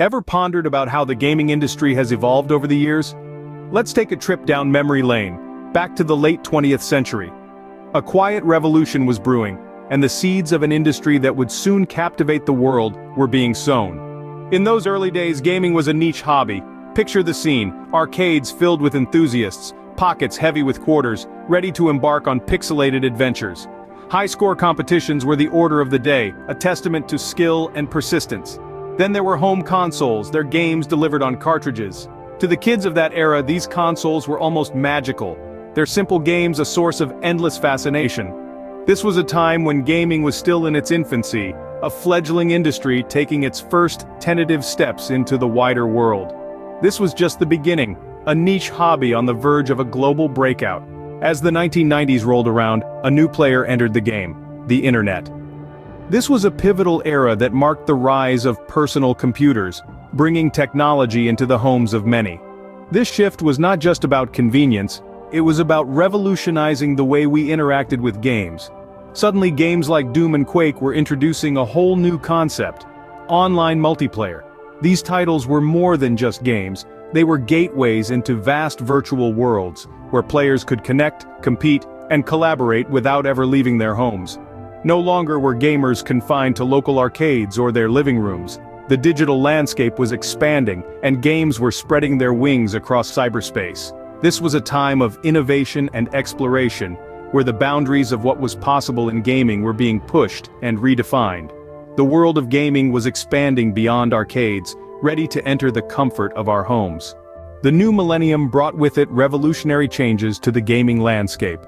Ever pondered about how the gaming industry has evolved over the years? Let's take a trip down memory lane, back to the late 20th century. A quiet revolution was brewing, and the seeds of an industry that would soon captivate the world were being sown. In those early days, gaming was a niche hobby. Picture the scene: arcades filled with enthusiasts, pockets heavy with quarters, ready to embark on pixelated adventures. High-score competitions were the order of the day, a testament to skill and persistence. Then there were home consoles, their games delivered on cartridges. To the kids of that era, these consoles were almost magical, their simple games a source of endless fascination. This was a time when gaming was still in its infancy, a fledgling industry taking its first tentative steps into the wider world. This was just the beginning, a niche hobby on the verge of a global breakout. As the 1990s rolled around, a new player entered the game: the internet. This was a pivotal era that marked the rise of personal computers, bringing technology into the homes of many. This shift was not just about convenience, it was about revolutionizing the way we interacted with games. Suddenly, games like Doom and Quake were introducing a whole new concept: online multiplayer. These titles were more than just games, they were gateways into vast virtual worlds, where players could connect, compete, and collaborate without ever leaving their homes. No longer were gamers confined to local arcades or their living rooms. The digital landscape was expanding, and games were spreading their wings across cyberspace. This was a time of innovation and exploration, where the boundaries of what was possible in gaming were being pushed and redefined. The world of gaming was expanding beyond arcades, ready to enter the comfort of our homes. The new millennium brought with it revolutionary changes to the gaming landscape.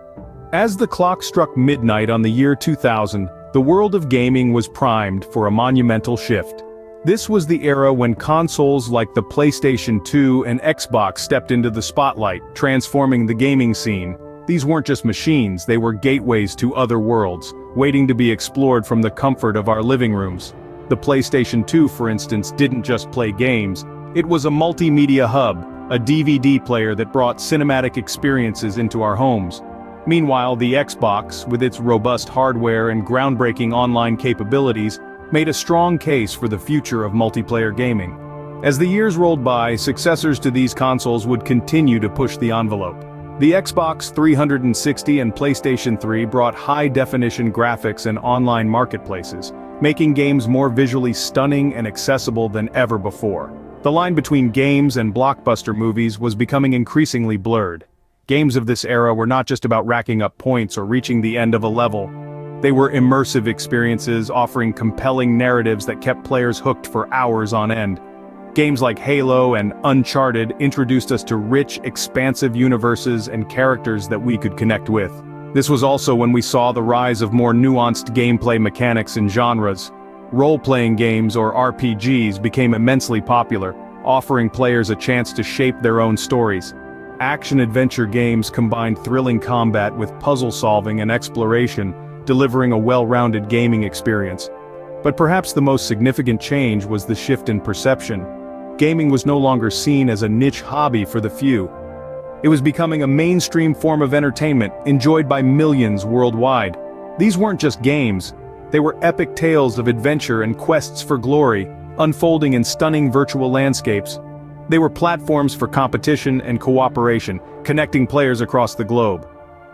As the clock struck midnight on the year 2000, the world of gaming was primed for a monumental shift. This was the era when consoles like the PlayStation 2 and Xbox stepped into the spotlight, transforming the gaming scene. These weren't just machines, they were gateways to other worlds, waiting to be explored from the comfort of our living rooms. The PlayStation 2, for instance, didn't just play games, it was a multimedia hub, a DVD player that brought cinematic experiences into our homes. Meanwhile, the Xbox, with its robust hardware and groundbreaking online capabilities, made a strong case for the future of multiplayer gaming. As the years rolled by, successors to these consoles would continue to push the envelope. The Xbox 360 and PlayStation 3 brought high-definition graphics and online marketplaces, making games more visually stunning and accessible than ever before. The line between games and blockbuster movies was becoming increasingly blurred. Games of this era were not just about racking up points or reaching the end of a level. They were immersive experiences offering compelling narratives that kept players hooked for hours on end. Games like Halo and Uncharted introduced us to rich, expansive universes and characters that we could connect with. This was also when we saw the rise of more nuanced gameplay mechanics and genres. Role-playing games, or RPGs, became immensely popular, offering players a chance to shape their own stories. Action-adventure games combined thrilling combat with puzzle-solving and exploration, delivering a well-rounded gaming experience. But perhaps the most significant change was the shift in perception. Gaming was no longer seen as a niche hobby for the few. It was becoming a mainstream form of entertainment, enjoyed by millions worldwide. These weren't just games, they were epic tales of adventure and quests for glory, unfolding in stunning virtual landscapes. They were platforms for competition and cooperation, connecting players across the globe.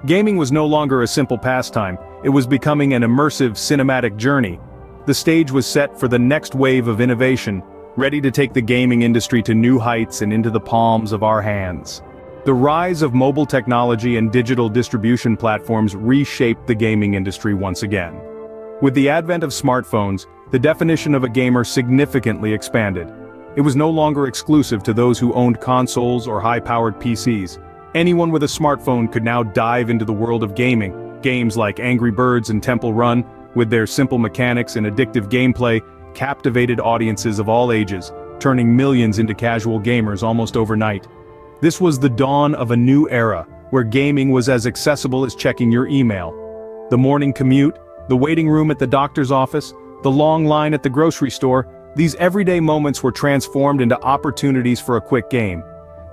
Gaming was no longer a simple pastime, it was becoming an immersive cinematic journey. The stage was set for the next wave of innovation, ready to take the gaming industry to new heights and into the palms of our hands. The rise of mobile technology and digital distribution platforms reshaped the gaming industry once again. With the advent of smartphones, the definition of a gamer significantly expanded. It was no longer exclusive to those who owned consoles or high-powered PCs. Anyone with a smartphone could now dive into the world of gaming. Games like Angry Birds and Temple Run, with their simple mechanics and addictive gameplay, captivated audiences of all ages, turning millions into casual gamers almost overnight. This was the dawn of a new era, where gaming was as accessible as checking your email. The morning commute, the waiting room at the doctor's office, the long line at the grocery store, these everyday moments were transformed into opportunities for a quick game.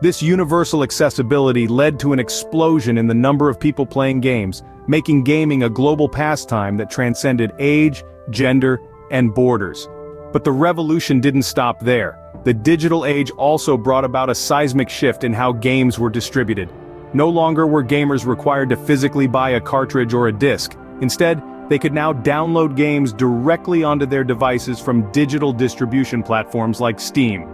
This universal accessibility led to an explosion in the number of people playing games, making gaming a global pastime that transcended age, gender, and borders. But the revolution didn't stop there. The digital age also brought about a seismic shift in how games were distributed. No longer were gamers required to physically buy a cartridge or a disc. Instead, they could now download games directly onto their devices from digital distribution platforms like Steam.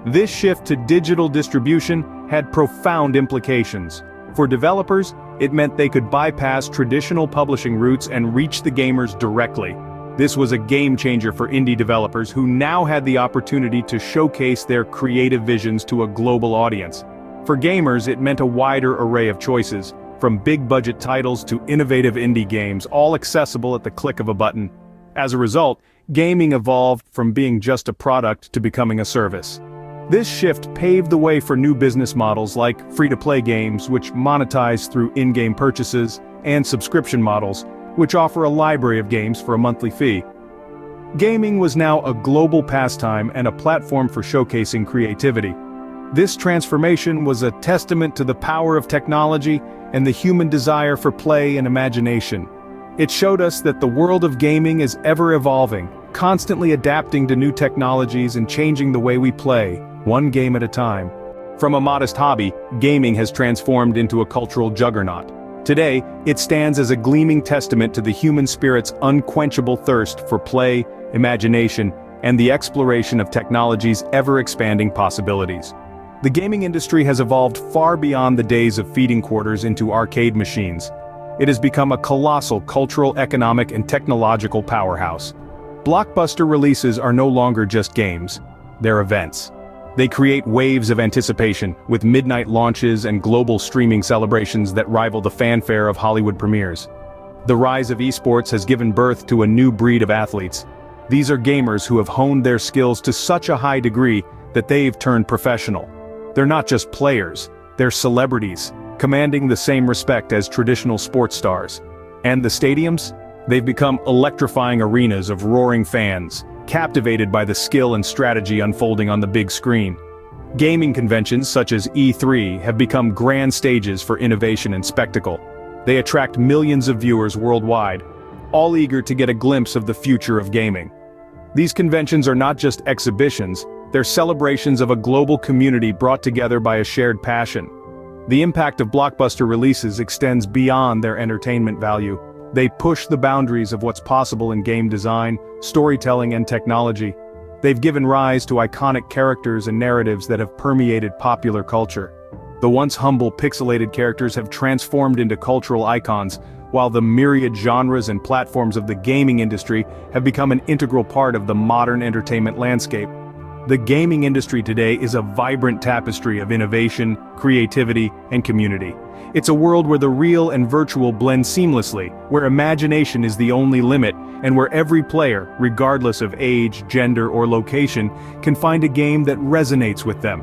This shift to digital distribution had profound implications. For developers, it meant they could bypass traditional publishing routes and reach the gamers directly. This was a game changer for indie developers who now had the opportunity to showcase their creative visions to a global audience. For gamers, it meant a wider array of choices, from big-budget titles to innovative indie games, all accessible at the click of a button. As a result, gaming evolved from being just a product to becoming a service. This shift paved the way for new business models like free-to-play games, which monetize through in-game purchases, and subscription models, which offer a library of games for a monthly fee. Gaming was now a global pastime and a platform for showcasing creativity. This transformation was a testament to the power of technology and the human desire for play and imagination. It showed us that the world of gaming is ever-evolving, constantly adapting to new technologies and changing the way we play, one game at a time. From a modest hobby, gaming has transformed into a cultural juggernaut. Today, it stands as a gleaming testament to the human spirit's unquenchable thirst for play, imagination, and the exploration of technology's ever-expanding possibilities. The gaming industry has evolved far beyond the days of feeding quarters into arcade machines. It has become a colossal cultural, economic, and technological powerhouse. Blockbuster releases are no longer just games, they're events. They create waves of anticipation, with midnight launches and global streaming celebrations that rival the fanfare of Hollywood premieres. The rise of esports has given birth to a new breed of athletes. These are gamers who have honed their skills to such a high degree that they've turned professional. They're not just players, they're celebrities, commanding the same respect as traditional sports stars. And the stadiums? They've become electrifying arenas of roaring fans, captivated by the skill and strategy unfolding on the big screen. Gaming conventions such as E3 have become grand stages for innovation and spectacle. They attract millions of viewers worldwide, all eager to get a glimpse of the future of gaming. These conventions are not just exhibitions, they're celebrations of a global community brought together by a shared passion. The impact of blockbuster releases extends beyond their entertainment value. They push the boundaries of what's possible in game design, storytelling, and technology. They've given rise to iconic characters and narratives that have permeated popular culture. The once humble pixelated characters have transformed into cultural icons, while the myriad genres and platforms of the gaming industry have become an integral part of the modern entertainment landscape. The gaming industry today is a vibrant tapestry of innovation, creativity, and community. It's a world where the real and virtual blend seamlessly, where imagination is the only limit, and where every player, regardless of age, gender, or location, can find a game that resonates with them.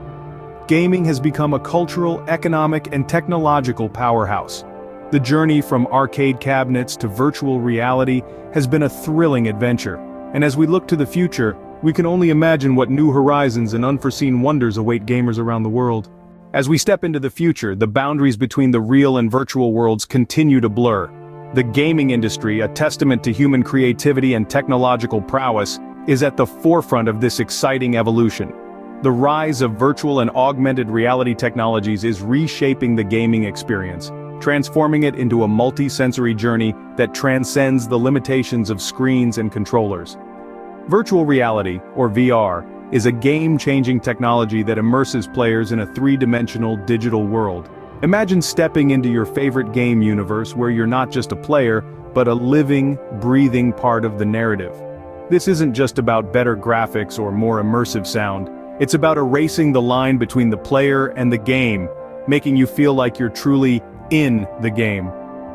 Gaming has become a cultural, economic, and technological powerhouse. The journey from arcade cabinets to virtual reality has been a thrilling adventure, and as we look to the future, we can only imagine what new horizons and unforeseen wonders await gamers around the world. As we step into the future, the boundaries between the real and virtual worlds continue to blur. The gaming industry, a testament to human creativity and technological prowess, is at the forefront of this exciting evolution. The rise of virtual and augmented reality technologies is reshaping the gaming experience, transforming it into a multi-sensory journey that transcends the limitations of screens and controllers. Virtual reality, or VR, is a game-changing technology that immerses players in a three-dimensional digital world. Imagine stepping into your favorite game universe where you're not just a player, but a living, breathing part of the narrative. This isn't just about better graphics or more immersive sound. It's about erasing the line between the player and the game, making you feel like you're truly in the game.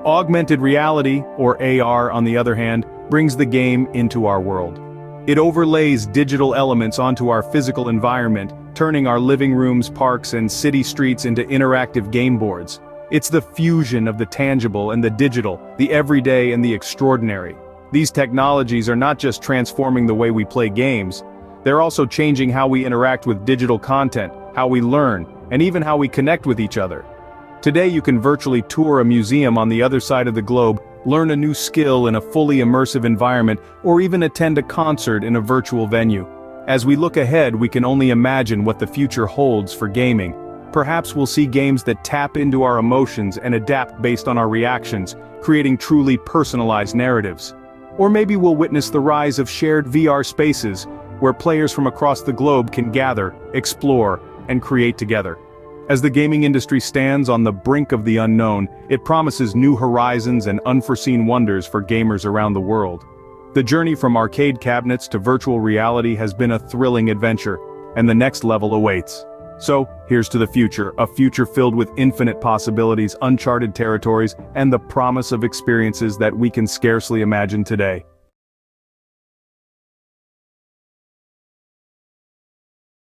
Augmented reality, or AR on the other hand, brings the game into our world. It overlays digital elements onto our physical environment, turning our living rooms, parks, and city streets into interactive game boards. It's the fusion of the tangible and the digital, the everyday and the extraordinary. These technologies are not just transforming the way we play games, they're also changing how we interact with digital content, how we learn, and even how we connect with each other. Today you can virtually tour a museum on the other side of the globe, learn a new skill in a fully immersive environment, or even attend a concert in a virtual venue. As we look ahead, we can only imagine what the future holds for gaming. Perhaps we'll see games that tap into our emotions and adapt based on our reactions, creating truly personalized narratives. Or maybe we'll witness the rise of shared VR spaces, where players from across the globe can gather, explore, and create together. As the gaming industry stands on the brink of the unknown, it promises new horizons and unforeseen wonders for gamers around the world. The journey from arcade cabinets to virtual reality has been a thrilling adventure, and the next level awaits. So, here's to the future, a future filled with infinite possibilities, uncharted territories, and the promise of experiences that we can scarcely imagine today.